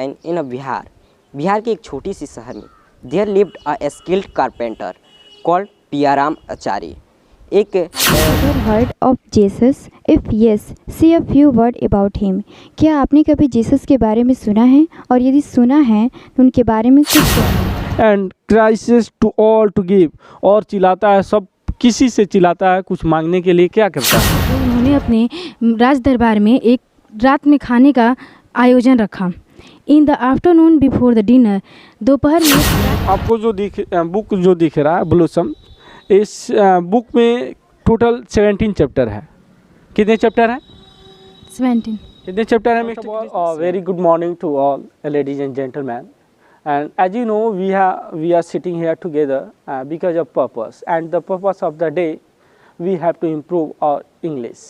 Time in a Bihar. Bihar के एक छोटी सी शहर में there lived a skilled carpenter called Piyaram Acharya. एक Ever heard of Jesus? If yes, say a few word about him. क्या आपने कभी जीसस के बारे में सुना है, और यदि सुना है तो उनके बारे में कुछ कहें। And crisis to all to give, और चिल्लाता है, सब किसी से चिल्लाता है कुछ मांगने के लिए। क्या करता है? उन्होंने अपने राज दरबार में एक रात में खाने का आयोजन रखा। In the afternoon before the dinner, दोपहर में। आपको जो बुक जो दिख रहा है ब्लॉसम, इस बुक में टोटल 17 चैप्टर है। कितने चैप्टर हैं? 17। कितने चैप्टर हैं mister? Very good morning to all ladies and gentleman, and as you know we are sitting here together because of purpose, and the purpose of the day we have to improve our English.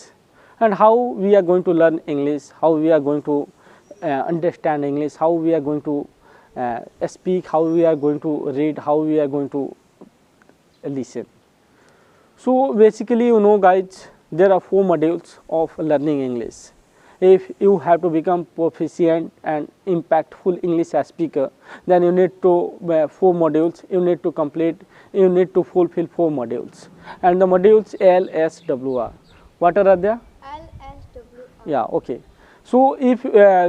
And how we are going to learn English, how we are going to understand English, how we are going to speak, how we are going to read, how we are going to listen. So basically, you know guys, there are 4 modules of learning English. If you have to become proficient and impactful English speaker, then you need to 4 modules you need to complete. You need to fulfill 4 modules, and the modules L, S, W, R. What are there? L, S, W, R. Yeah, okay. So if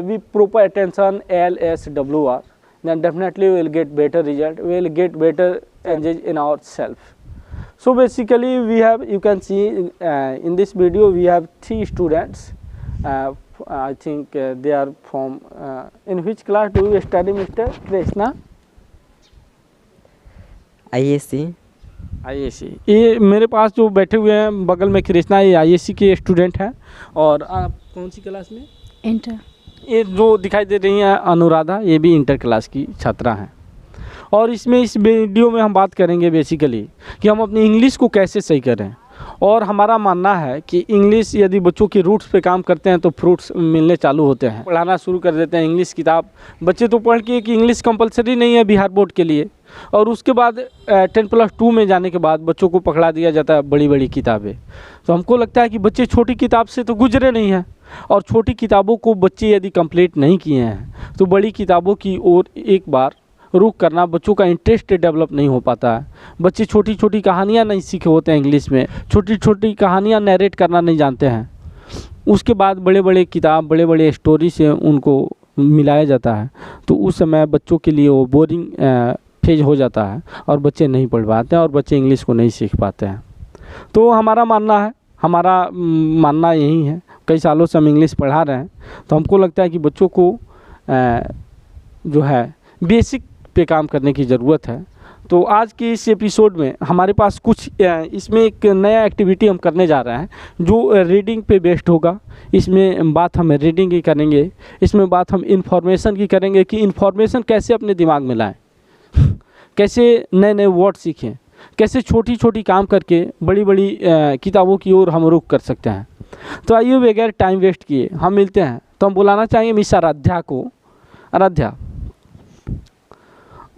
we proper attention L, S, W, R, then definitely we will get better result. We will get better engage in ourselves. So basically, we have, you can see in this video we have 3 students. I think they are from in which class do you study, Mr. Krishna? IAC। ये मेरे पास जो बैठे हुए हैं बगल में कृष्णा, ये IAC के स्टूडेंट हैं। और आप कौन सी क्लास में? इंटर। ये जो दिखाई दे रही हैं अनुराधा, ये भी इंटर क्लास की छात्रा हैं। और इसमें इस वीडियो में हम बात करेंगे बेसिकली कि हम अपनी इंग्लिश को कैसे सही करें। और हमारा मानना है कि इंग्लिश यदि बच्चों के रूट्स पे काम करते हैं तो फ्रूट्स मिलने चालू होते हैं। पढ़ाना शुरू कर देते हैं इंग्लिश किताब, बच्चे तो पढ़ के कि इंग्लिश कंपलसरी नहीं है बिहार बोर्ड के लिए, और उसके बाद 10+2 में जाने के बाद बच्चों को पकड़ा दिया जाता है बड़ी बड़ी किताबें। तो हमको लगता है कि बच्चे छोटी किताब से तो गुजरे नहीं हैं, और छोटी किताबों को बच्चे यदि कंप्लीट नहीं किए हैं तो बड़ी किताबों की ओर एक बार रुख करना, बच्चों का इंटरेस्ट डेवलप नहीं हो पाता है। बच्चे छोटी छोटी कहानियाँ नहीं सीखे होते हैं इंग्लिश में, छोटी छोटी कहानियाँ नरेट करना नहीं जानते हैं। उसके बाद बड़े बड़े किताब, बड़े बड़े स्टोरी से उनको मिलाया जाता है, तो उस समय बच्चों के लिए वो बोरिंग फेज हो जाता है और बच्चे नहीं पढ़ पाते हैं और बच्चे इंग्लिश को नहीं सीख पाते हैं। तो हमारा मानना यही है, कई सालों से हम इंग्लिश पढ़ा रहे हैं, तो हमको लगता है कि बच्चों को जो है बेसिक पे काम करने की ज़रूरत है। तो आज के इस एपिसोड में हमारे पास कुछ इसमें एक नया एक्टिविटी हम करने जा रहे हैं जो रीडिंग पे बेस्ड होगा। इसमें बात हम रीडिंग की करेंगे, इसमें बात हम इन्फॉर्मेशन की करेंगे कि इन्फॉर्मेशन कैसे अपने दिमाग में लाएं, कैसे नए नए वर्ड सीखें, कैसे छोटी छोटी काम करके बड़ी बड़ी किताबों की ओर हम रुख कर सकते हैं। तो आइए बगैर टाइम वेस्ट किए हम मिलते हैं। तो हम बुलाना चाहेंगे मिस आराध्या को। आराध्या,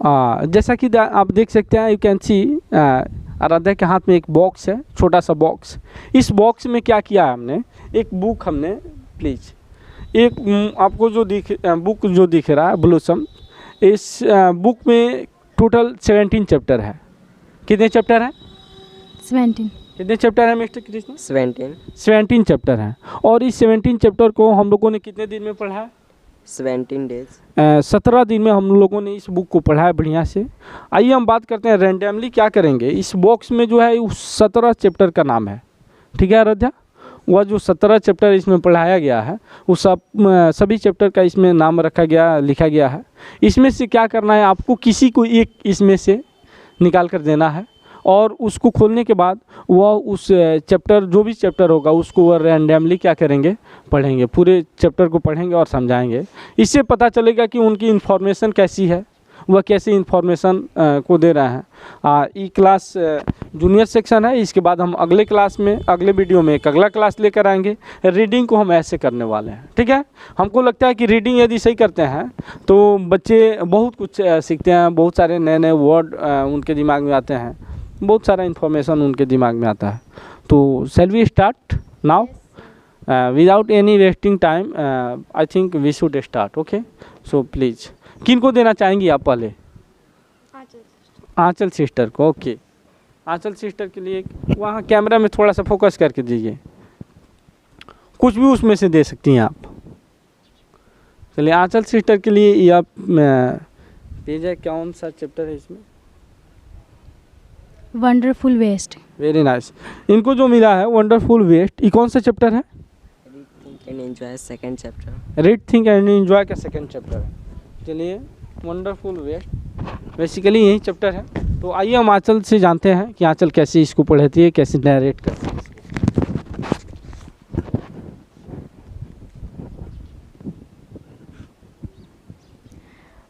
जैसा कि आप देख सकते हैं, यू कैन सी आराध्या के हाथ में एक बॉक्स है, छोटा सा बॉक्स। इस बॉक्स में क्या किया है हमने, एक बुक हमने, प्लीज़ एक आपको जो बुक जो दिख रहा है ब्लॉसम, इस बुक में टोटल 17 चैप्टर है। कितने चैप्टर हैं? 17। कितने चैप्टर हैं मिस्टर कृष्ण? 17 चैप्टर हैं। और इस 17 चैप्टर को हम लोगों ने कितने दिन में पढ़ा है? 17 डेज। 17 दिन में हम लोगों ने इस बुक को पढ़ा है बढ़िया से। आइए हम बात करते हैं रैंडमली क्या करेंगे। इस बॉक्स में जो है उस 17 चैप्टर का नाम है, ठीक है आराध्या? वह जो 17 चैप्टर इसमें पढ़ाया गया है उस सभी चैप्टर का इसमें नाम लिखा गया है। इसमें से क्या करना है, आपको किसी को एक इसमें से निकाल कर देना है, और उसको खोलने के बाद वह उस चैप्टर, जो भी चैप्टर होगा उसको वह रैंडमली क्या करेंगे, पढ़ेंगे, पूरे चैप्टर को पढ़ेंगे और समझाएंगे। इससे पता चलेगा कि उनकी इन्फॉर्मेशन कैसी है, वह कैसे इन्फॉर्मेशन को दे रहे हैं। ई क्लास जूनियर सेक्शन है। इसके बाद हम अगले क्लास में, अगले वीडियो में एक अगला क्लास लेकर आएंगे। रीडिंग को हम ऐसे करने वाले हैं, ठीक है? हमको लगता है कि रीडिंग यदि सही करते हैं तो बच्चे बहुत कुछ सीखते हैं, बहुत सारे नए नए वर्ड उनके दिमाग में आते हैं, बहुत सारा इन्फॉर्मेशन उनके दिमाग में आता है। तो shall we start now? without any wasting time, I think we should start. Okay, so please किन को देना चाहेंगी आप पहले? आंचल सिस्टर को। ओके, आंचल सिस्टर के लिए वहाँ कैमरा में थोड़ा सा फोकस करके दीजिए, कुछ भी उसमें से दे सकती हैं आप। चलिए आंचल सिस्टर के लिए ये आप पेज है, कौन सा चैप्टर है इसमें? Wonderful waste. Very nice. इनको जो मिला है वंडरफुल वेस्ट, ये कौन सा चैप्टर है? Think and enjoy second chapter. Read think and enjoy का सेकंड चैप्टर है। चलिए वंडरफुल वेस्ट बेसिकली यही चैप्टर है। तो आइए हम आंचल से जानते हैं कि आंचल कैसे इसको पढ़ती है, कैसे नरेट करती है।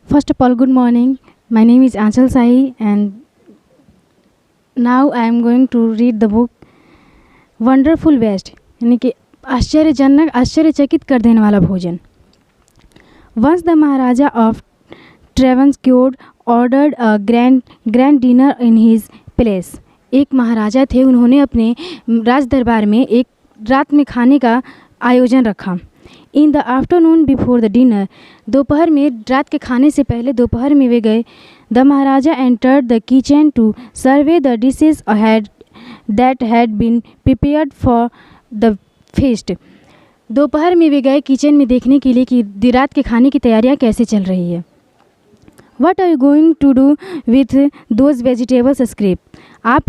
First of all, good morning. My name is Aanchal Sahi, and now I am going to read the book Wonderful Waste, यानी कि आश्चर्यजनक, आश्चर्यचकित कर देने वाला भोजन। Once the Maharaja of Travancore ordered a grand dinner in his palace. एक महाराजा थे, उन्होंने अपने राज दरबार में एक रात में खाने का आयोजन रखा। In the afternoon before the dinner, दोपहर में, रात के खाने से पहले दोपहर में वे गए। The maharaja entered the kitchen to survey the dishes that had been prepared for the feast. दोपहर में वे गए किचन में देखने के लिए कि रात के खाने की तैयारियां कैसे चल रही है। What are you going to do with those vegetables scrape? आप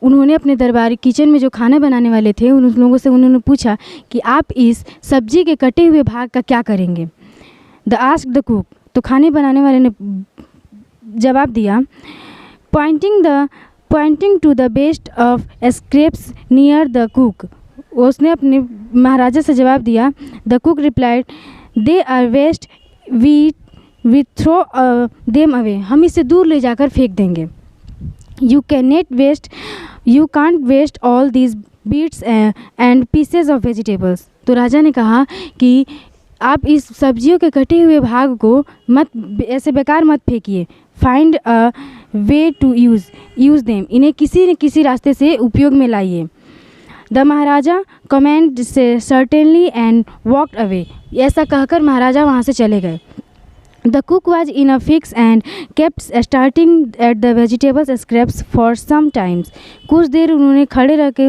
उन्होंने अपने दरबार किचन में जो खाना बनाने वाले थे उन लोगों से उन्होंने पूछा कि आप इस सब्जी के कटे हुए भाग का क्या करेंगे। द आस्क द कुक, तो खाने बनाने वाले ने जवाब दिया, pointing to the best of scraps near the cook. उसने अपने महाराजा से जवाब दिया। The cook replied, they are waste, we throw them away, हम इसे दूर ले जाकर फेंक देंगे। You can't waste all these bits and pieces of vegetables. तो राजा ने कहा कि आप इस सब्जियों के कटे हुए भाग को मत ऐसे बेकार मत फेंकिए। Find a way to use them, इन्हें किसी न किसी रास्ते से उपयोग में लाइए। The Maharaja commend say certainly and walked away, ऐसा कहकर महाराजा वहाँ से चले गए। The cook was in a fix and kept starting at the vegetables scraps for some times. कुछ देर उन्होंने खड़े रह के,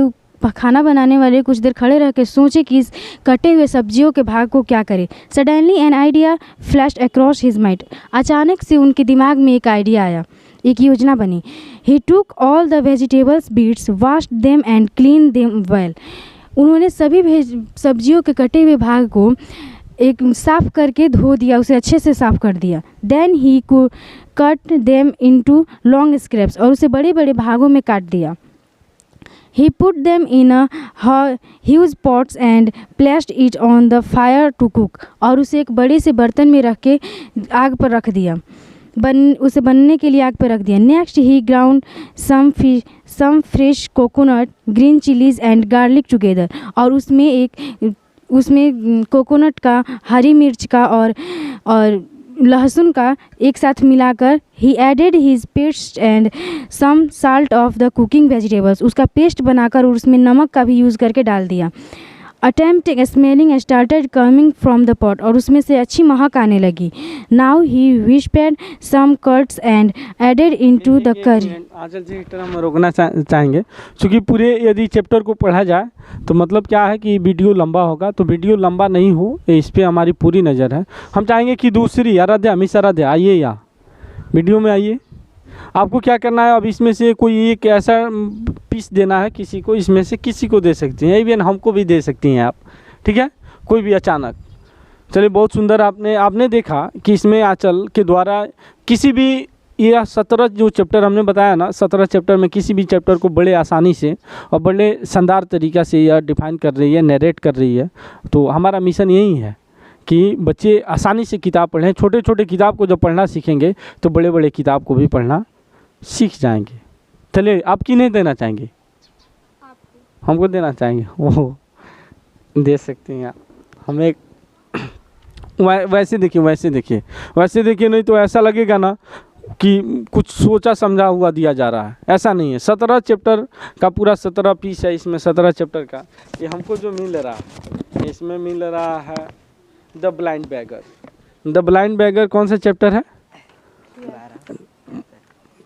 खाना बनाने वाले कुछ देर खड़े रह के सोचे कि इस कटे हुए सब्जियों के भाग को क्या करें। Suddenly an idea flashed across his mind. अचानक से उनके दिमाग में एक आइडिया आया, एक योजना बनी। He took all the vegetables bits, washed them and cleaned them well. उन्होंने सभी सब्जियों के कटे हुए भाग को एक साफ़ करके धो दिया, उसे अच्छे से साफ़ कर दिया। देन ही को cut them into long scraps, और उसे बड़े बड़े भागों में काट दिया। He put them in a huge pots and placed it on the fire to cook, और उसे एक बड़े से बर्तन में रख के आग पर रख दिया, उसे बनने के लिए आग पर रख दिया। Next he ground some fresh coconut, green chillies and garlic together, और उसमें कोकोनट का, हरी मिर्च का और लहसुन का एक साथ मिलाकर he added his paste and some salt of the cooking vegetables, उसका पेस्ट बनाकर और उसमें नमक का भी यूज़ करके डाल दिया। Attempt smelling started coming from the pot, और उसमें से अच्छी महक आने लगी। Now he whispered some curds and added into the curry. Anchal जी हम रोकना चाहेंगे, क्योंकि पूरे यदि चैप्टर को पढ़ा जाए तो मतलब क्या है कि वीडियो लंबा होगा, तो वीडियो लंबा नहीं हो इस पर हमारी पूरी नज़र है। हम चाहेंगे कि दूसरी आराध्या, मिस आराध्या आइए, या वीडियो में आइए। आपको क्या करना है, अब इसमें से कोई एक ऐसा पीस देना है किसी को, इसमें से किसी को दे सकती हैं, इवन हमको भी दे सकती हैं आप, ठीक है, कोई भी अचानक। चलिए बहुत सुंदर, आपने देखा कि इसमें आंचल के द्वारा किसी भी, यह 17 जो चैप्टर हमने बताया ना, 17 चैप्टर में किसी भी चैप्टर को बड़े आसानी से और बड़े शानदार तरीक़ा से यह डिफाइन कर रही है, नरेट कर रही है। तो हमारा मिशन यही है कि बच्चे आसानी से किताब पढ़ें। छोटे छोटे किताब को जब पढ़ना सीखेंगे तो बड़े बड़े किताब को भी पढ़ना सीख जाएंगे। चलिए आप किन्हें देना चाहेंगे? हमको देना चाहेंगे, वो दे सकती हैं आप। हम एक वैसे देखिए नहीं तो ऐसा लगेगा ना कि कुछ सोचा समझा हुआ दिया जा रहा है, ऐसा नहीं है। 17 चैप्टर का पूरा 17 पीस है इसमें, 17 चैप्टर का। ये हमको जो मिल रहा है, इसमें मिल रहा है the blind beggar, the blind beggar कौन सा चैप्टर है?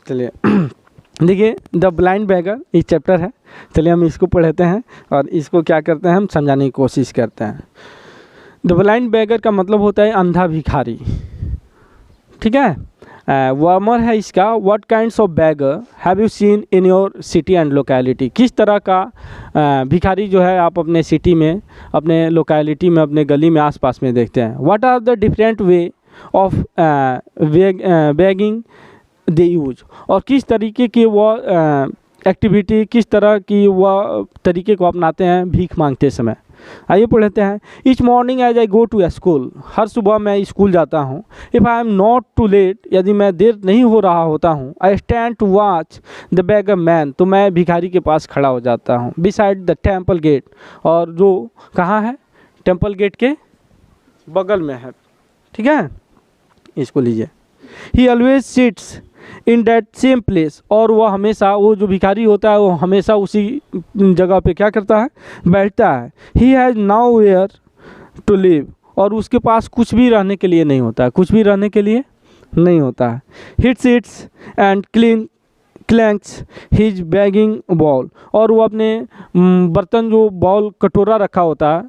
चलिए देखिए, द ब्लाइंड बैगर एक चैप्टर है। चलिए हम इसको पढ़ते हैं और इसको क्या करते हैं, हम समझाने की कोशिश करते हैं। द ब्लाइंड बैगर का मतलब होता है अंधा भिखारी, ठीक है। वार्मर है इसका, what kinds of beggar have you seen in your city and locality. किस तरह का भिखारी जो है आप अपने सिटी में, अपने लोकेलिटी में, अपने गली में, आसपास में देखते हैं। What are the different way of begging they use, और किस तरीके की वह एक्टिविटी, किस तरह की वह तरीके को अपनाते हैं भीख मांगते समय। आइए पढ़ते हैं। Each morning as I go to a school, हर सुबह मैं स्कूल जाता हूँ। If I am not too late, यदि मैं देर नहीं हो रहा होता हूँ। I stand to watch the beggar man, तो मैं भिखारी के पास खड़ा हो जाता हूँ। बिसाइड द टेम्पल गेट, और जो कहाँ है, टेम्पल गेट के बगल में है, ठीक है। इसको लीजिए। ही always sits in that same place, और वह हमेशा, वो जो भिखारी होता है वो हमेशा उसी जगह पे क्या करता है, बैठता है। He has now where to live, और उसके पास कुछ भी रहने के लिए नहीं होता है, कुछ भी रहने के लिए नहीं होता है। He sits and clanks his begging bowl, और वो अपने बर्तन, जो बॉल कटोरा रखा होता है,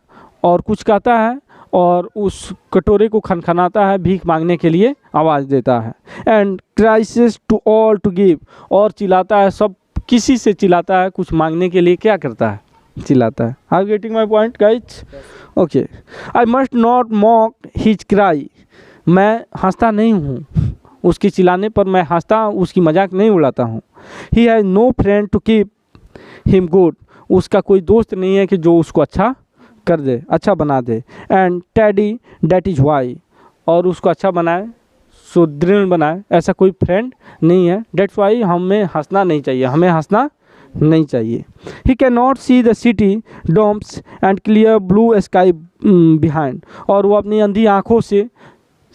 और कुछ कहता है और उस कटोरे को खनखनाता है, भीख मांगने के लिए आवाज़ देता है। And crisis to all to give, और चिल्लाता है, सब किसी से चिल्लाता है, कुछ मांगने के लिए क्या करता है, चिल्लाता है। Are getting my point guys? Okay. I must not mock his cry, मैं हंसता नहीं हूँ उसके चिल्लाने पर, मैं हंसता, उसकी मजाक नहीं उड़ाता हूँ। He has no friend to keep him good, उसका कोई दोस्त नहीं है कि जो उसको अच्छा कर दे, अच्छा बना दे। And Teddy that is why, और उसको अच्छा बनाए, सुदृढ़ बनाए, ऐसा कोई फ्रेंड नहीं है। डेट्स वाई, हमें हंसना नहीं चाहिए, हमें हंसना नहीं चाहिए। He can not see the city domes and clear blue sky behind, और वो अपनी अंधी आँखों से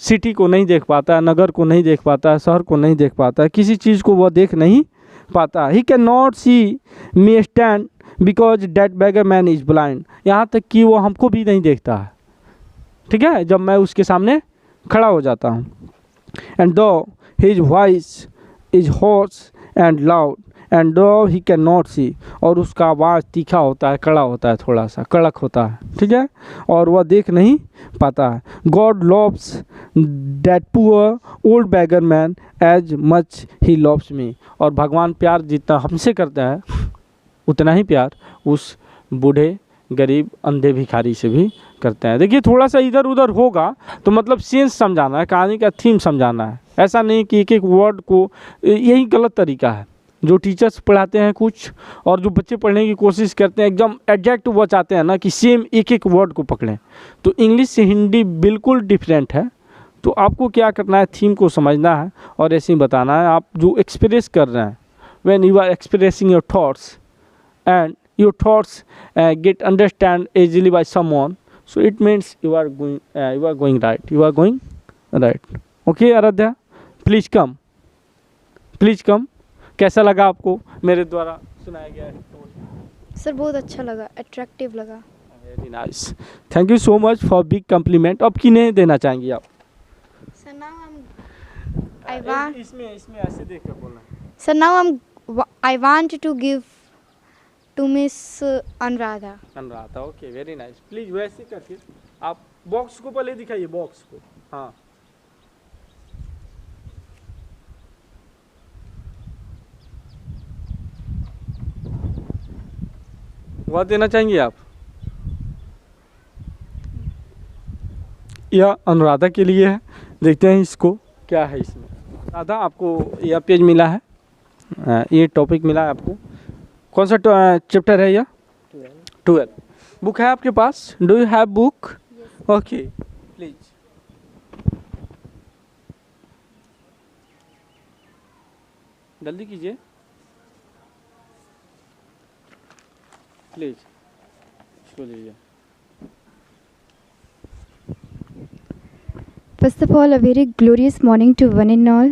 सिटी को नहीं देख पाता है, नगर को नहीं देख पाता है, शहर को नहीं देख पाता है, किसी चीज़ को वह देख नहीं पाता। He can not see me stand because that beggar man is blind, यहाँ तक कि वो हमको भी नहीं देखता है, ठीक है, जब मैं उसके सामने खड़ा हो जाता हूँ। एंड दो his voice is horse and loud and दो ही कैन नॉट सी, और उसका आवाज़ तीखा होता है, कड़ा होता है, थोड़ा सा कड़क होता है, ठीक है, और वह देख नहीं पाता है। God loves that poor old beggar man as much he loves me, और भगवान प्यार जितना हमसे करता है उतना ही प्यार उस बूढ़े गरीब अंधे भिखारी से भी करते हैं। देखिए, थोड़ा सा इधर उधर होगा तो मतलब सेंस समझाना है, कहानी का थीम समझाना है, ऐसा नहीं कि एक एक वर्ड को, यही गलत तरीका है। जो टीचर्स पढ़ाते हैं कुछ, और जो बच्चे पढ़ने की कोशिश करते हैं एकदम एग्जैक्ट वो चाहते हैं ना कि सेम एक एक वर्ड को पकड़ें, तो इंग्लिश से हिंदी बिल्कुल डिफरेंट है। तो आपको क्या करना है, थीम को समझना है और ऐसे ही बताना है। आप जो एक्सप्रेस कर रहे हैं, when you are expressing your thoughts and your thoughts get understand easily by someone, so it means you are going right. Okay Aaradhya, please come. कैसा लगा आपको मेरे द्वारा सुनाया गया है? सर बहुत अच्छा लगा, अट्रैक्टिव लगा। Very nice, thank you so much for big complement. अब किन्हें देना चाहेंगे आप? सर नाउ इसमें ऐसे देख कर बोलना। Sir now I want to give to miss Anuradha. Okay, very nice. Please वैसे करके आप बॉक्स को पहले दिखाइए, बॉक्स को। हाँ, वह देना चाहेंगे आप? यह अनुराधा के लिए है, देखते हैं इसको क्या है इसमें। राधा, आपको यह पेज मिला है, ये टॉपिक मिला है आपको। कौन सा चैप्टर है यह? 12। बुक है आपके पास? Do you have book? Okay, please. जल्दी कीजिए प्लीज, इसको लीजिए। First of all, a very glorious morning to one and all.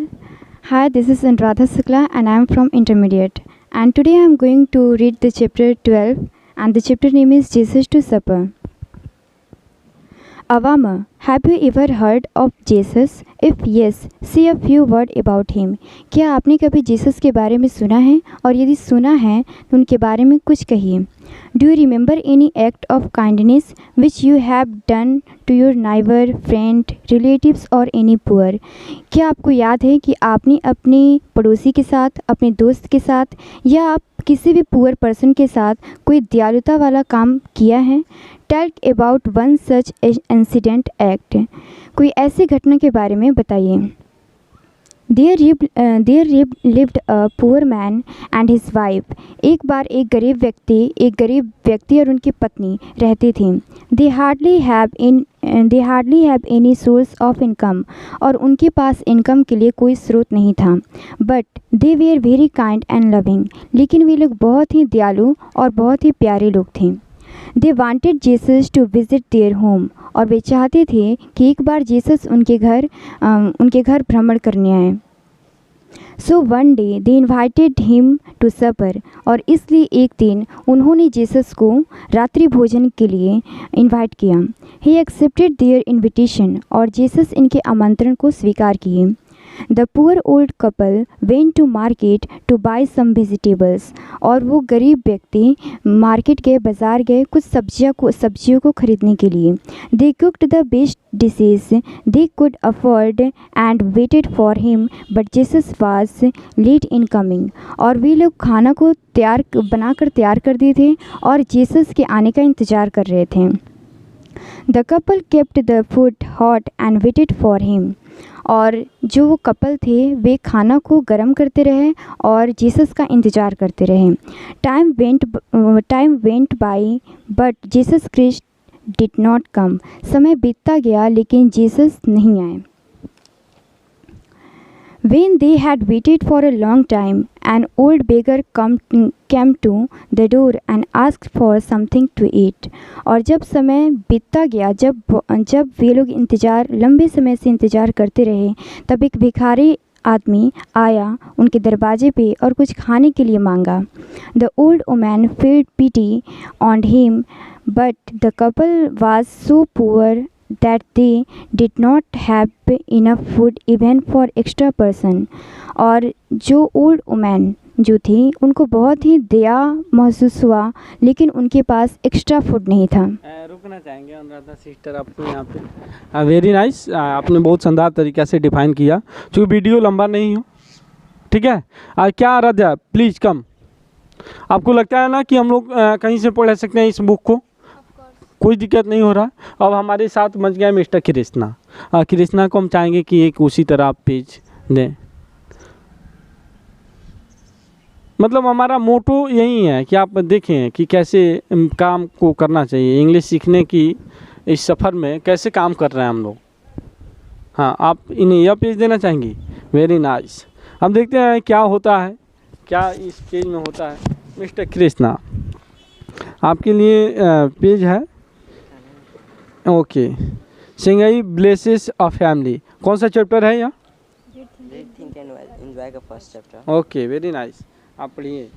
Hi, this is Anuradha Sukla and I am from Intermediate. And today I am going to read the chapter 12 and the chapter name is Jesus to Supper. Avama, have you ever heard of Jesus? If yes, say a few words about him. क्या आपने कभी Jesus के बारे में सुना है और यदि सुना है तो उनके बारे में कुछ कहिए. Do you remember any act of kindness which you have done to your neighbor, friend, relatives or any poor? क्या आपको याद है कि आपने अपने पड़ोसी के साथ, अपने दोस्त के साथ या आप किसी भी पुअर पर्सन के साथ कोई दयालुता वाला काम किया है? Tell about one such incident act. कोई ऐसी घटना के बारे में बताइए. There lived a poor man and his wife. एक बार एक गरीब व्यक्ति और उनकी पत्नी रहते थे. They hardly have any source of income. और उनके पास इनकम के लिए कोई स्रोत नहीं था. But they were very kind and loving. लेकिन वे लोग बहुत ही दयालु और बहुत ही प्यारे लोग थे. They wanted Jesus to visit their home. और वे चाहते थे कि एक बार जीसस उनके घर भ्रमण करने आए. So one day they invited him to supper. और इसलिए एक दिन उन्होंने जीसस को रात्रि भोजन के लिए इनवाइट किया. He accepted their invitation. और जीसस इनके आमंत्रण को स्वीकार किए. The poor old couple went to market to buy some vegetables. और वो गरीब व्यक्ति मार्केट गए, बाज़ार गए कुछ सब्जियों को खरीदने के लिए. They cooked the best dishes they could afford and waited for him, but Jesus was late in coming. और वे लोग खाना को बनाकर तैयार कर दिए थे और जीसस के आने का इंतज़ार कर रहे थे. The couple kept the food hot and waited for him. और जो वो कपल थे वे खाना को गर्म करते रहे और जीसस का इंतज़ार करते रहे. Time went by but Jesus Christ did not come. समय बीतता गया लेकिन जीसस नहीं आए. When they had waited for a long time, an old beggar came to the door and asked for something to eat. और जब समय बीतता गया, जब वे लोग लंबे समय से इंतज़ार करते रहे, तब एक भिखारी आदमी आया उनके दरवाजे पे और कुछ खाने के लिए मांगा. The old woman felt pity on him, but the couple was so poor that they did not have enough food even for extra person. और जो ओल्ड वुमेन जो थी उनको बहुत ही दया महसूस हुआ लेकिन उनके पास एक्स्ट्रा फूड नहीं था. रुकना चाहेंगे अनुराधा सिस्टर आपको यहाँ पे. Very nice. आपने बहुत शानदार तरीक़े से डिफाइन किया. क्योंकि वीडियो लंबा नहीं हो, ठीक है. क्या आराध्या प्लीज़ कम. आपको लगता है ना कि हम लोग कहीं से पढ़ सकते हैं इस बुक को? कोई दिक्कत नहीं हो रहा. अब हमारे साथ मच गया मिस्टर कृष्णा. कृष्णा को हम चाहेंगे कि एक उसी तरह आप पेज दें. मतलब हमारा मोटो यही है कि आप देखें कि कैसे काम को करना चाहिए. इंग्लिश सीखने की इस सफ़र में कैसे काम कर रहे हैं हम लोग. हाँ, आप इन्हें यह पेज देना चाहेंगी. Very nice. हम देखते हैं क्या होता है, क्या इस पेज में होता है. मिस्टर कृष्णा आपके लिए पेज है. Okay. Singhai blesses a family. कौन सा चैप्टर है यहाँ? थिंक एंड एंजॉय का first chapter. Okay, very nice. आप पढ़िए.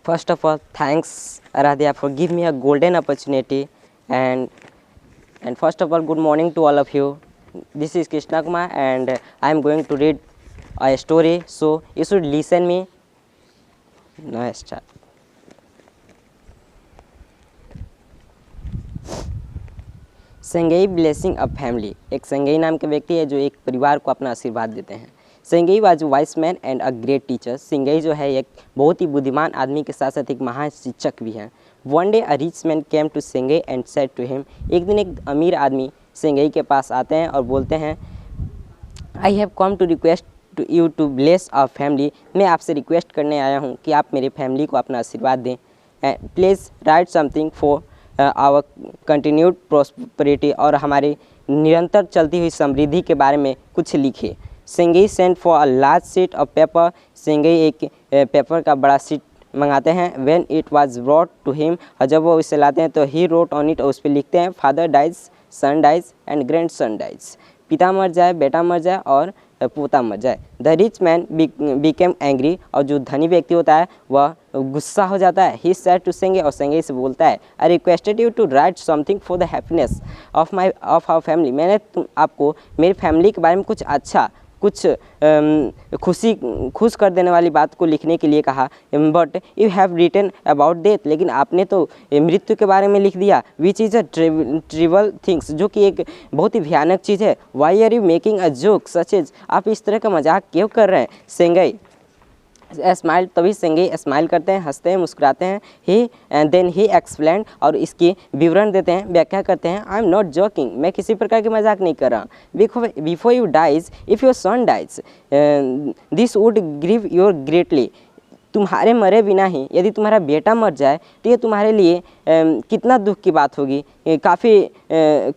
First of all, thanks Aradhya for giving me a golden opportunity, and first of all, good morning to all of you. This is Krishna Kumar and I am going to read a story, so you should listen me. Now start. Sangai blessing a family. एक संगई नाम के व्यक्ति है जो एक परिवार को अपना आशीर्वाद देते हैं. Sangai was vice man and a great teacher. Sangai जो है एक बहुत ही बुद्धिमान आदमी के साथ साथ एक महान शिक्षक भी हैं. One day a rich man came to Sengai and said to him. एक दिन एक अमीर आदमी संगई के पास आते हैं और बोलते हैं, I have come to request to you to bless our family. मैं आपसे रिक्वेस्ट करने आया हूँ कि आप मेरे फैमिली को अपना आशीर्वाद दें. Please write something for our continued prosperity. और हमारी निरंतर चलती हुई समृद्धि के बारे में कुछ लिखिए. Sengai sent for a large sheet of paper. Sengai एक पेपर का बड़ा शीट मंगाते हैं. When it was brought to him. और जब वो इसे लाते हैं तो ही रोट ऑन इट. और उस पर लिखते हैं, father dies, son dies and grandson dies. पिता मर जाए, बेटा मर जाए और पोता मर जाए। The rich man became angry, और जो धनी व्यक्ति होता है वह गुस्सा हो जाता है। ही सेड टू सेंगे, और सेंगे से बोलता है I requested you to write something for the happiness of our family, मैंने आपको मेरी फैमिली के बारे में कुछ अच्छा, कुछ खुश कर देने वाली बात को लिखने के लिए कहा, but you have written about death, लेकिन आपने तो मृत्यु के बारे में लिख दिया। Which is a trivial things, जो कि एक बहुत ही भयानक चीज़ है। Why are you making a joke such as, आप इस तरह का मजाक क्यों कर रहे हैं। सेंगई स्माइल, तभी सेंगई स्माइल करते हैं, हंसते हैं, मुस्कुराते हैं। ही देन ही एक्सप्लेन, और इसकी विवरण देते हैं, व्याख्या करते हैं। आई एम नॉट जोकिंग, मैं किसी प्रकार की मजाक नहीं कर रहा। Before you dies, if your son dies, this would grieve your greatly, तुम्हारे मरे बिना ही यदि तुम्हारा बेटा मर जाए तो ये तुम्हारे लिए कितना दुख की बात होगी, काफ़ी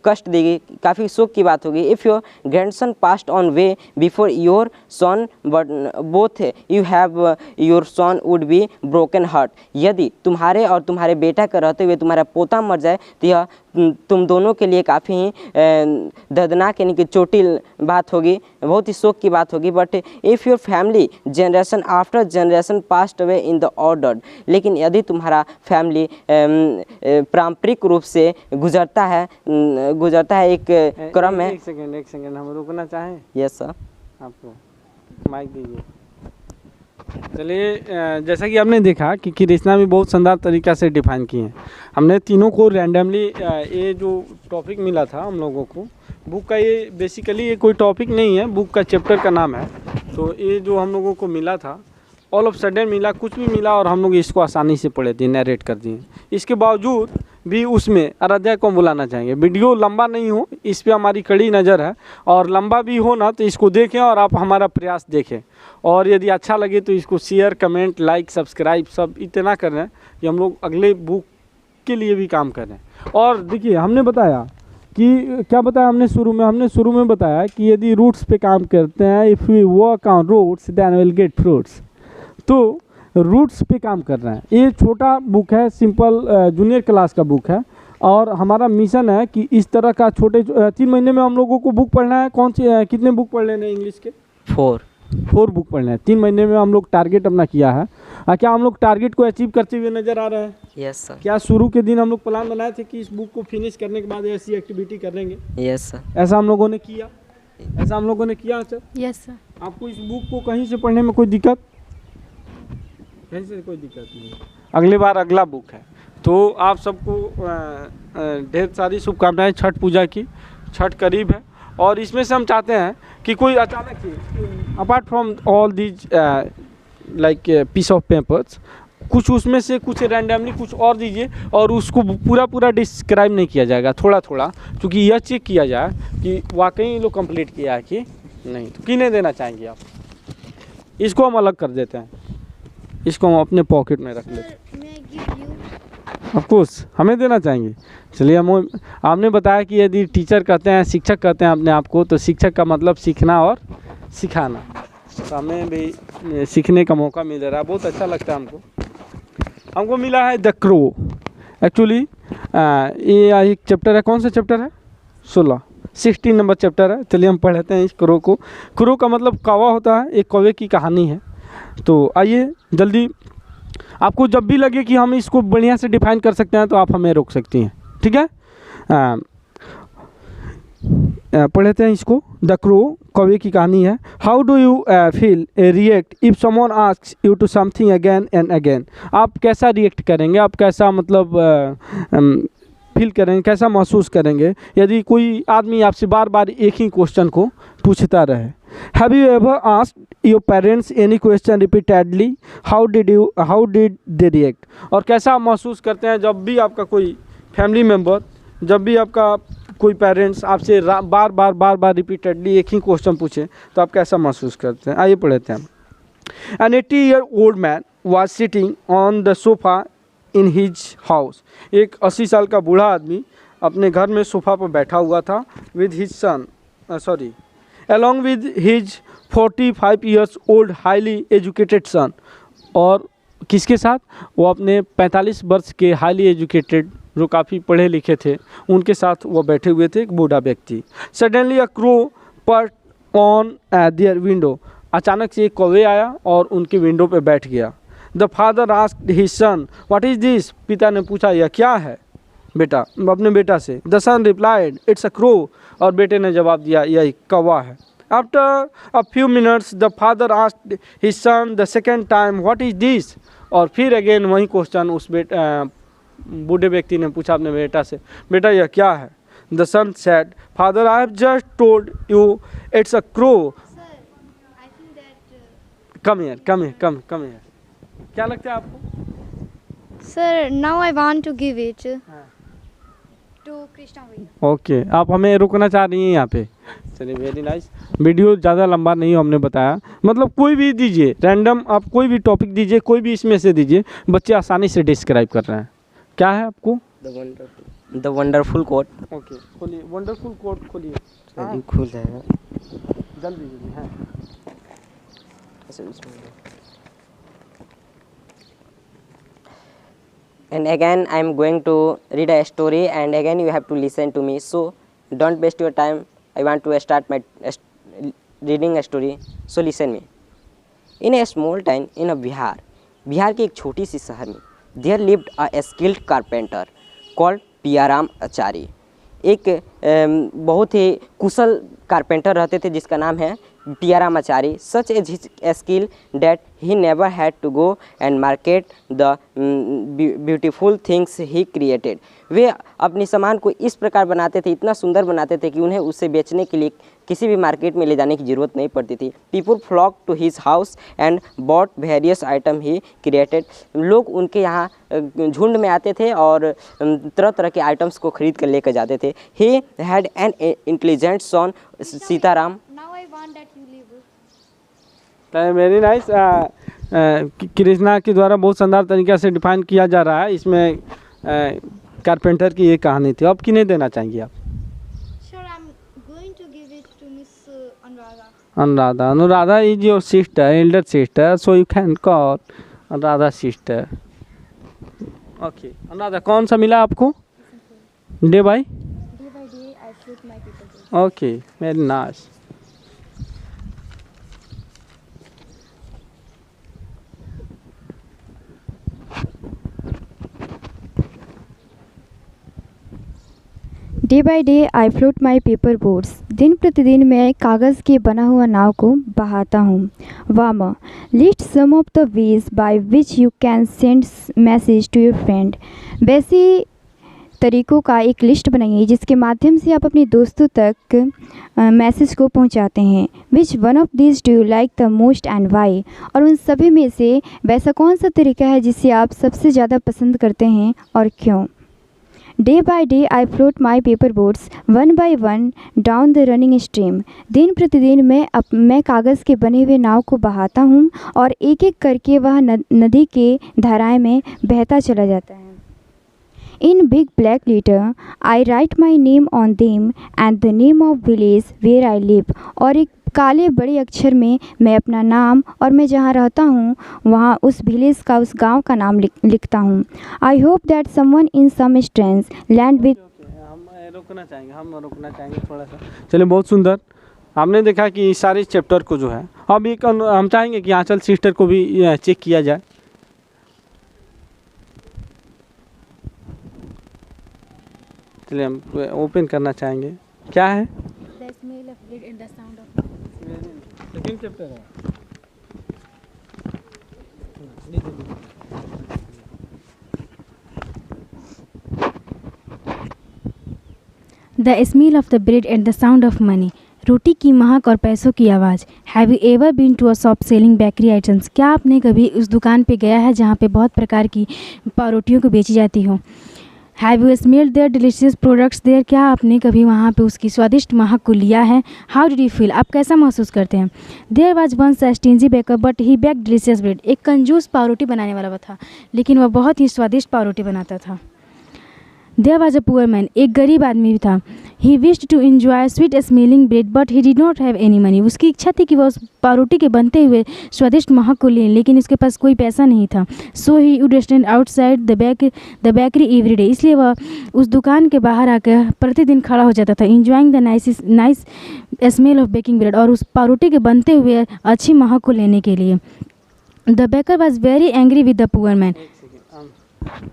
कष्ट देगी, काफ़ी शोक की बात होगी। If your grandson past on way before your son, but both you have your son would be broken heart, यदि तुम्हारे और तुम्हारे बेटा का रहते हुए तुम्हारा पोता मर जाए तो यह तुम दोनों के लिए काफ़ी ही दर्दनाक यानी कि चोटिल बात होगी, बहुत ही शोक की बात होगी। But if your family generation after generation passed away in the order, लेकिन यदि तुम्हारा फैमिली पारंपरिक रूप से गुजरता है एक क्रम है। एक सेकंड हम रुकना चाहें। Yes sir. आपको माइक दीजिए। चलिए, जैसा कि आपने देखा कि कृष्णा भी बहुत शानदार तरीक़ा से डिफाइन किए हैं। हमने तीनों को रैंडमली ये जो टॉपिक मिला था हम लोगों को, बुक का ये बेसिकली ये कोई टॉपिक नहीं है, बुक का चैप्टर का नाम है। तो ये जो हम लोगों को मिला था, ऑल ऑफ सडन मिला, कुछ भी मिला और हम लोग इसको आसानी से पढ़े दिए, नरेट कर दिए। इसके बावजूद भी उसमें आराध्या को बुलाना चाहेंगे। वीडियो लंबा नहीं हो, इस पे हमारी कड़ी नज़र है, और लंबा भी हो ना तो इसको देखें और आप हमारा प्रयास देखें, और यदि अच्छा लगे तो इसको शेयर, कमेंट, लाइक, सब्सक्राइब सब इतना कर रहे हैं कि हम लोग अगले बुक के लिए भी काम कर रहे हैं। और देखिए, हमने बताया कि क्या बताया हमने शुरू में बताया कि यदि रूट्स पे काम करते हैं, if we work on roots then will get fruits, तो रूट्स पे काम कर रहे हैं। ये छोटा बुक है, सिंपल जूनियर क्लास का बुक है, और हमारा मिशन है कि इस तरह का छोटे 3 महीने में हम लोगों को बुक पढ़ना है। कौन सी कितने बुक पढ़ लेने इंग्लिश के? 4 बुक पढ़ना है 3 महीने में। हम लोग टारगेट अपना किया है। क्या हम लोग टारगेट को अचीव करते हुए नज़र आ रहे हैं? Yes sir. क्या शुरू के दिन हम लोग प्लान बनाए थे कि इस बुक को फिनिश करने के बाद ऐसी एक्टिविटी करेंगे? Yes sir. ऐसा हम लोगों ने किया? Sir yes sir. आपको इस बुक को कहीं से पढ़ने में कोई दिक्कत? कहीं से कोई दिक्कत नहीं। अगली बार अगला बुक है। तो आप सबको ढेर सारी शुभकामनाएं छठ पूजा की। छठ करीब है, और इसमें से हम चाहते हैं कि कोई अचानक से, apart from all these like piece of papers, कुछ उसमें से कुछ रैंडमली कुछ और दीजिए, और उसको पूरा डिस्क्राइब नहीं किया जाएगा, थोड़ा क्योंकि यह चेक किया जाए कि वाकई लोग कंप्लीट किया है कि नहीं। तो किन्हें देना चाहेंगे आप? इसको हम अलग कर देते हैं, इसको हम अपने पॉकेट में रख लेते हैं। ऑफकोर्स हमें देना चाहेंगे। चलिए, हम आपने बताया कि यदि टीचर कहते हैं, शिक्षक कहते हैं अपने आप को, तो शिक्षक का मतलब सीखना और सिखाना। तो हमें भी सीखने का मौका मिल रहा है, बहुत अच्छा लगता है हमको मिला है द क्रो। एक्चुअली ये एक चैप्टर है। कौन सा चैप्टर है? 16 नंबर चैप्टर है। चलिए हम पढ़ते हैं इस क्रो को। क्रो का मतलब कौवा होता है, एक कौवे की कहानी है। तो आइए जल्दी, आपको जब भी लगे कि हम इसको बढ़िया से डिफाइन कर सकते हैं तो आप हमें रोक सकती हैं, ठीक है? पढ़ते हैं इसको। द क्रो, कौवे की कहानी है। How do you feel react if someone asks you to something again and again? आप कैसा रिएक्ट करेंगे, आप कैसा मतलब फील करेंगे, कैसा महसूस करेंगे यदि कोई आदमी आपसे बार बार एक ही क्वेश्चन को पूछता रहे? Have you ever asked your parents any question repeatedly? How did they react? और कैसा महसूस करते हैं जब भी आपका कोई फैमिली मेम्बर, जब भी आपका कोई पेरेंट्स आपसे बार बार रिपीटेडली एक ही क्वेश्चन पूछे तो आप कैसा महसूस करते हैं? आइए पढ़ते हैं। An 80-year-old man was sitting on the sofa in his house. एक 80 साल का बूढ़ा आदमी अपने घर में सोफा पर बैठा हुआ था along with his 45 years old highly educated son. और किसके साथ? वो अपने 45 वर्ष के हाईली एजुकेटेड, जो काफ़ी पढ़े लिखे थे, उनके साथ वो बैठे हुए थे, एक बूढ़ा व्यक्ति। Suddenly a crow pert on their window. अचानक से एक कौवे आया और उनके विंडो पे बैठ गया। The father asked his sun what is this. पिता ने पूछा यह क्या है बेटा, अपने बेटा से। The son replied it's a crow. और बेटे ने जवाब दिया यह एक कौवा है। After a few minutes the father asked his son the second time what is this. और फिर अगेन वही क्वेश्चन उस बूढ़े व्यक्ति ने पूछा अपने बेटा से, बेटा यह क्या है। The son said father I have just told you it's a crow. Come here क्या लगता है आपको? Sir, now I want to give it to Krishna Bhaiya. Okay, आप हमें रोकना चाह रही हैं यहाँ पे। चलिए वेरी नाइस। वीडियो ज़्यादा लंबा नहीं हमने बताया, मतलब कोई भी दीजिए रैंडम, आप कोई भी टॉपिक दीजिए, कोई भी इसमें से दीजिए, बच्चे आसानी से डिस्क्राइब कर रहे हैं। क्या है आपको? The wonderful coat. ओके खोलिए, वंडरफुल कोट खोलिए। खुल जाएगा जल्दी जल्दी। हाँ And again I am going to read a story and again you have to listen to me, so don't waste your time. I want to start my reading a story, so listen me. In a small town in a Bihar के एक छोटी सी शहर में there lived a skilled carpenter called पियाराम Acharya. एक बहुत ही कुशल carpenter रहते थे जिसका नाम है Piyaram Acharya. Such as his skill that he never had to go and market the beautiful things he created. वे अपने सामान को इस प्रकार बनाते थे, इतना सुंदर बनाते थे कि उन्हें उसे बेचने के लिए किसी भी मार्केट में ले जाने की ज़रूरत नहीं पड़ती थी। People flock to his house and bought various item he created. लोग उनके यहाँ झुंड में आते थे और तरह तरह के आइटम्स को खरीद कर लेकर जाते थे। He had an intelligent son Sitaram. Now I want that you leave. Very nice. Krishna के द्वारा बहुत शानदार तरीक़े से डिफाइन किया जा रहा है। इसमें कारपेंटर की ये कहानी थी। अब किन्हें देना चाहेंगे आप? Sure, I'm going to give it to Miss Anuradha. Anuradha. Anuradha is your sister, elder sister, so you can call Anuradha sister. Okay Anuradha, कौन सा मिला आपको? Day by Day by day, I flip my people. Okay very nice. Day by day I float my paper boats. दिन प्रतिदिन मैं कागज़ के बना हुआ नाव को बहाता हूँ। वामा list some of the ways by which you can send message to your friend. वैसे तरीक़ों का एक लिस्ट बनाइए जिसके माध्यम से आप अपने दोस्तों तक मैसेज को पहुंचाते हैं। Which one of this do you like the most and why. और उन सभी में से वैसा कौन सा तरीका है जिसे आप सबसे ज़्यादा पसंद करते हैं और क्यों। Day by day I float my paper boats one by one down the running stream. दिन प्रतिदिन मैं कागज़ के बने हुए नाव को बहाता हूँ और एक एक करके वह नदी के धाराएं में बहता चला जाता है। In big black letter I write my name on them and the name of village where I live. और एक काले बड़े अक्षर में मैं अपना नाम और मैं जहाँ रहता हूँ वहाँ उस विलेज का, उस गांव का नाम लिखता हूँ। I hope that someone in some strange land with. हम रुकना चाहेंगे थोड़ा सा। चलिए बहुत सुंदर। हमने देखा कि इस सारे चैप्टर को जो है अब एक हम चाहेंगे कि आंचल सिस्टर को भी चेक किया जाए। चलिए हम ओपन करना चाहेंगे। क्या है? The smell of blood and the sound of second chapter है। The smell of the bread and the sound of money. रोटी की महक और पैसों की आवाज़। Have you ever been to a shop selling bakery items. क्या आपने कभी उस दुकान पे गया है जहाँ पे बहुत प्रकार की रोटियों को बेची जाती हो। Have you smelled their delicious products there. क्या आपने कभी वहाँ पे उसकी स्वादिष्ट महक को लिया है। How did you feel. आप कैसा महसूस करते हैं। There was once a stingy baker but he baked delicious bread. एक कंजूस पावरोटी बनाने वाला था लेकिन वह बहुत ही स्वादिष्ट पावरोटी बनाता था। There was a poor man. एक गरीब आदमी भी था। He wished to enjoy sweet smelling bread but he did not have any money. उसकी इच्छा थी कि वह उस पावरोटी के बनते हुए स्वादिष्ट महक को लें, लेकिन उसके पास कोई पैसा नहीं था। So he would stand outside the bakery every day. इसलिए वह उस दुकान के बाहर आकर प्रतिदिन खड़ा हो जाता था, enjoying the nice smell of baking bread, और उस पावरोटी के बनते हुए अच्छी महक को लेने के लिए। The baker was very angry with the poor man.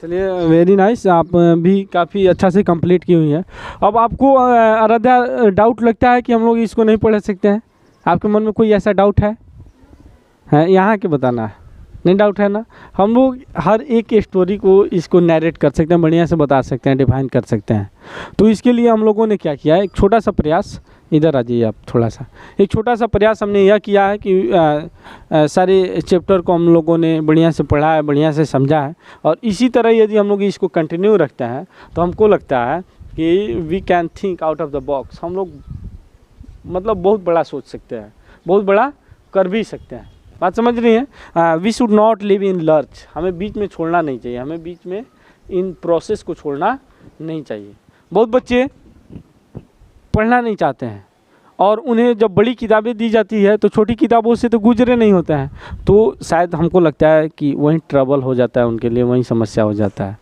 चलिए, वेरी नाइस, आप भी काफ़ी अच्छा से कंप्लीट की हुई है। अब आपको आराध्या डाउट लगता है कि हम लोग इसको नहीं पढ़ सकते हैं? आपके मन में कोई ऐसा डाउट है? यहाँ के बताना है, नहीं डाउट है ना? हम लोग हर एक स्टोरी को इसको नैरेट कर सकते हैं, बढ़िया से बता सकते हैं, डिफाइन कर सकते हैं। तो इसके लिए हम लोगों ने क्या किया है, एक छोटा सा प्रयास, इधर आ जाइए आप थोड़ा सा, एक छोटा सा प्रयास हमने यह किया है कि सारे चैप्टर को हम लोगों ने बढ़िया से पढ़ा है, बढ़िया से समझा है, और इसी तरह यदि हम लोग इसको कंटिन्यू रखते हैं तो हमको लगता है कि we can think out of the box. हम लोग मतलब बहुत बड़ा सोच सकते हैं, बहुत बड़ा कर भी सकते हैं। बात समझ रही है? We should not live in lurch. हमें बीच में छोड़ना नहीं चाहिए, हमें बीच में इन प्रोसेस को छोड़ना नहीं चाहिए। बहुत बच्चे पढ़ना नहीं चाहते हैं और उन्हें जब बड़ी किताबें दी जाती है तो छोटी किताबों से तो गुजरे नहीं होते हैं, तो शायद हमको लगता है कि वहीं ट्रबल हो जाता है उनके लिए, वहीं समस्या हो जाता है।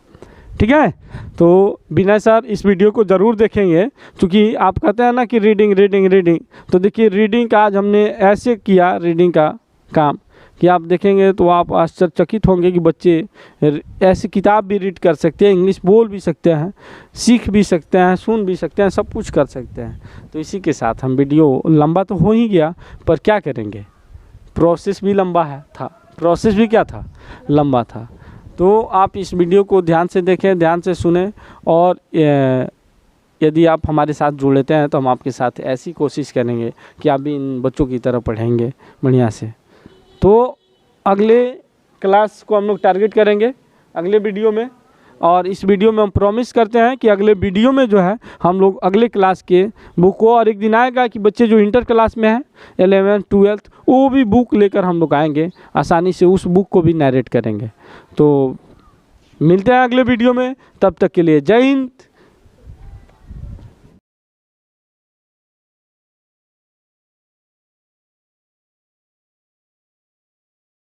ठीक है, तो विनय सर इस वीडियो को ज़रूर देखेंगे, क्योंकि आप कहते हैं ना कि रीडिंग रीडिंग रीडिंग, तो देखिए रीडिंग का आज हमने ऐसे किया, रीडिंग का काम कि आप देखेंगे तो आप आश्चर्यचकित होंगे कि बच्चे ऐसी किताब भी रीड कर सकते हैं, इंग्लिश बोल भी सकते हैं, सीख भी सकते हैं, सुन भी सकते हैं, सब कुछ कर सकते हैं। तो इसी के साथ हम वीडियो लंबा तो हो ही गया, पर क्या करेंगे, प्रोसेस भी लंबा था, प्रोसेस भी क्या था, लंबा था। तो आप इस वीडियो को ध्यान से देखें, ध्यान से सुने, और यदि आप हमारे साथ जुड़ लेते हैं तो हम आपके साथ ऐसी कोशिश करेंगे कि आप भी इन बच्चों की तरह पढ़ेंगे बढ़िया से। तो अगले क्लास को हम लोग टारगेट करेंगे अगले वीडियो में, और इस वीडियो में हम प्रॉमिस करते हैं कि अगले वीडियो में जो है हम लोग अगले क्लास के बुक को, और एक दिन आएगा कि बच्चे जो इंटर क्लास में हैं 11th 12th वो भी बुक लेकर हम लोग आएंगे, आसानी से उस बुक को भी नैरेट करेंगे। तो मिलते हैं अगले वीडियो में, तब तक के लिए जय हिंद।